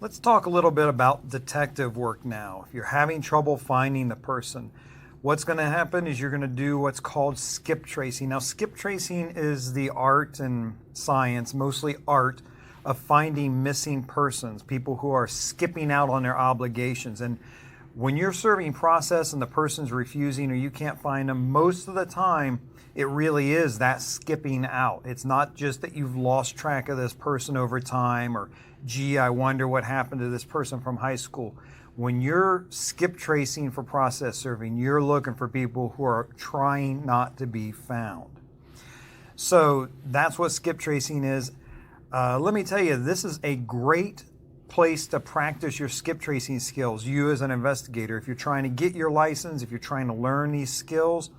Let's talk a little bit about detective work now. If you're having trouble finding the person, what's going to happen is you're going to do what's called skip tracing. Now, skip tracing is the art and science, mostly art, of finding missing persons, people who are skipping out on their obligations. And when you're serving process and the person's refusing or you can't find them, most of the time it really is that skipping out. It's not just that you've lost track of this person over time or, gee, I wonder what happened to this person from high school. When you're skip tracing for process serving, you're looking for people who are trying not to be found. So that's what skip tracing is. Let me tell you, this is a great place to practice your skip tracing skills. You as an investigator, if you're trying to get your license, if you're trying to learn these skills,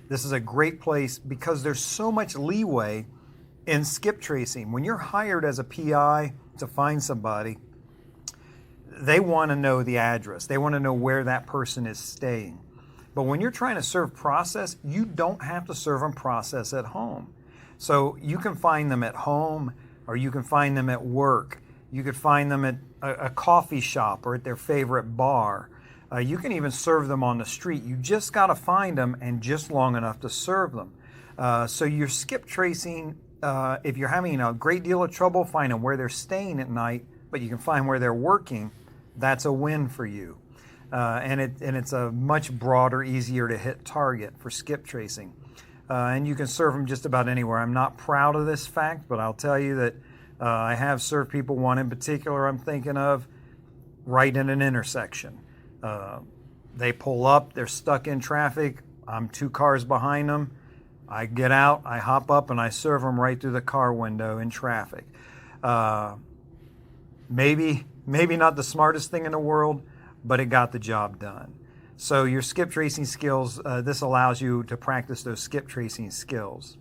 this is a great place because there's so much leeway in skip tracing. When you're hired as a PI to find somebody, they want to know the address. They want to know where that person is staying. But when you're trying to serve process, you don't have to serve them process at home. So you can find them at home, or you can find them at work. You could find them at a coffee shop or at their favorite bar. You can even serve them on the street. You just got to find them and just long enough to serve them. So you're skip tracing, if you're having a great deal of trouble finding where they're staying at night, but you can find where they're working, that's a win for you. And it's a much broader, easier to hit target for skip tracing. And you can serve them just about anywhere. I'm not proud of this fact, but I'll tell you that I have served people, one in particular I'm thinking of, right in an intersection. They pull up, they're stuck in traffic, I'm 2 cars behind them. I get out, I hop up, and I serve them right through the car window in traffic. Maybe not the smartest thing in the world, but it got the job done. So your skip tracing skills, this allows you to practice those skip tracing skills.